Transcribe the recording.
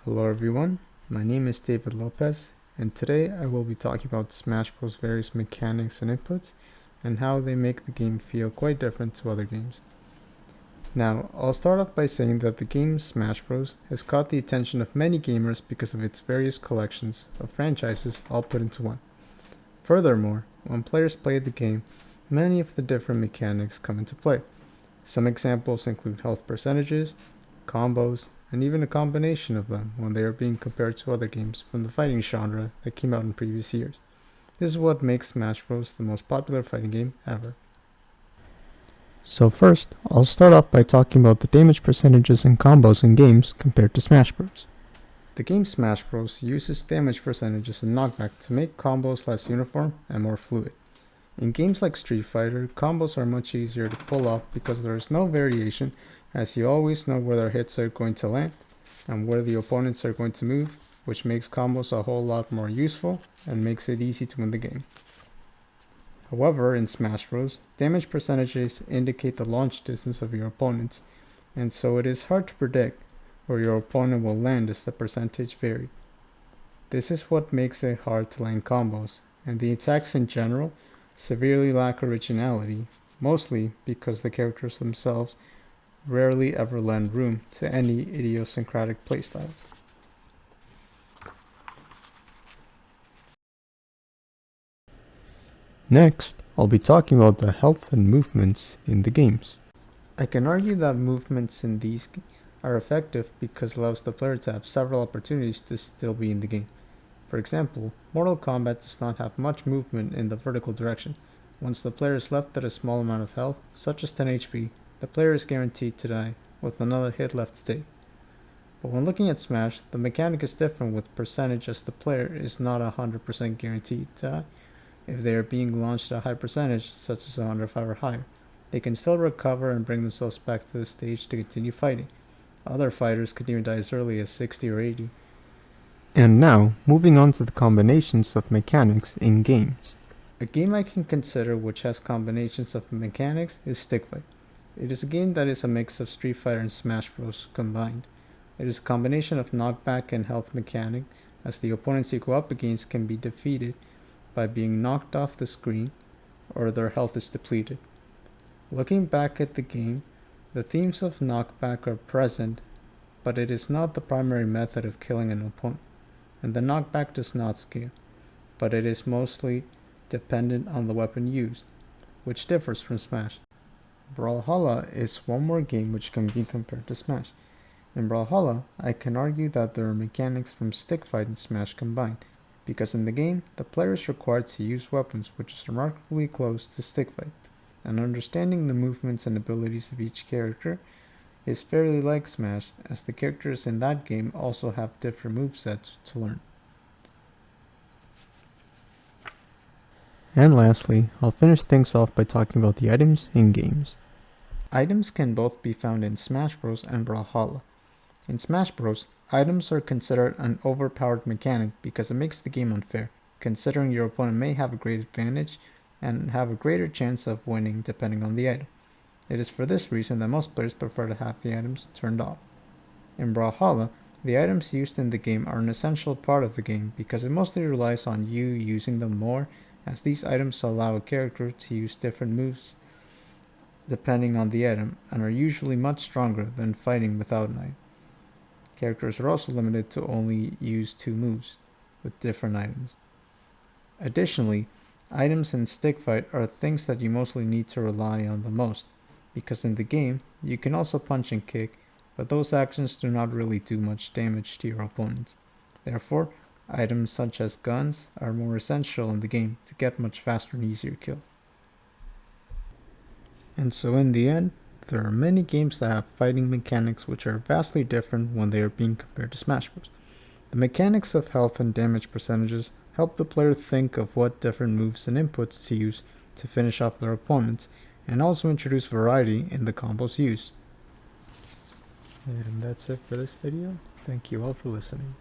Hello everyone, my name is David Lopez, and today I will be talking about Smash Bros. Various mechanics and inputs, and how they make the game feel quite different to other games. Now, I'll start off by saying that the game Smash Bros. Has caught the attention of many gamers because of its various collections of franchises all put into one. Furthermore, when players play the game, many of the different mechanics come into play. Some examples include health percentages, combos, and even a combination of them when they are being compared to other games from the fighting genre that came out in previous years. This is what makes Smash Bros. The most popular fighting game ever. So first, I'll start off by talking about the damage percentages and combos in games compared to Smash Bros. The game Smash Bros. Uses damage percentages and knockback to make combos less uniform and more fluid. In games like Street Fighter, combos are much easier to pull off because there is no variation, as you always know where their hits are going to land and where the opponents are going to move, which makes combos a whole lot more useful and makes it easy to win the game. However, in Smash Bros., damage percentages indicate the launch distance of your opponents, and so it is hard to predict where your opponent will land as the percentage vary. This is what makes it hard to land combos, and the attacks in general severely lack originality, mostly because the characters themselves rarely ever lend room to any idiosyncratic playstyles. Next, I'll be talking about the health and movements in the games. I can argue that movements in these are effective because it allows the player to have several opportunities to still be in the game. For example, Mortal Kombat does not have much movement in the vertical direction. Once the player is left at a small amount of health, such as 10 HP, the player is guaranteed to die, with another hit left to take. But when looking at Smash, the mechanic is different with percentage, as the player is not 100% guaranteed to die. If they are being launched at a high percentage, such as 105 or higher, they can still recover and bring themselves back to the stage to continue fighting. Other fighters could even die as early as 60 or 80. And now, moving on to the combinations of mechanics in games. A game I can consider which has combinations of mechanics is Stick Fight. It is a game that is a mix of Street Fighter and Smash Bros. Combined. It is a combination of knockback and health mechanic, as the opponents you go up against can be defeated by being knocked off the screen or their health is depleted. Looking back at the game, the themes of knockback are present, but it is not the primary method of killing an opponent, and the knockback does not scale, but it is mostly dependent on the weapon used, which differs from Smash. Brawlhalla is one more game which can be compared to Smash. In Brawlhalla, I can argue that there are mechanics from Stick Fight and Smash combined, because in the game, the player is required to use weapons which is remarkably close to Stick Fight, and understanding the movements and abilities of each character is fairly like Smash, as the characters in that game also have different movesets to learn. And lastly, I'll finish things off by talking about the items in games. Items can both be found in Smash Bros. And Brawlhalla. In Smash Bros., items are considered an overpowered mechanic because it makes the game unfair, considering your opponent may have a great advantage and have a greater chance of winning depending on the item. It is for this reason that most players prefer to have the items turned off. In Brawlhalla, the items used in the game are an essential part of the game because it mostly relies on you using them more, as these items allow a character to use different moves depending on the item and are usually much stronger than fighting without an item. Characters are also limited to only use 2 moves with different items. Additionally, items in Stick Fight are things that you mostly need to rely on the most, because in the game, you can also punch and kick, but those actions do not really do much damage to your opponents. Therefore, items such as guns are more essential in the game to get much faster and easier kills. And so in the end, there are many games that have fighting mechanics which are vastly different when they are being compared to Smash Bros. The mechanics of health and damage percentages help the player think of what different moves and inputs to use to finish off their opponents, and also introduce variety in the combos used. And that's it for this video. Thank you all for listening.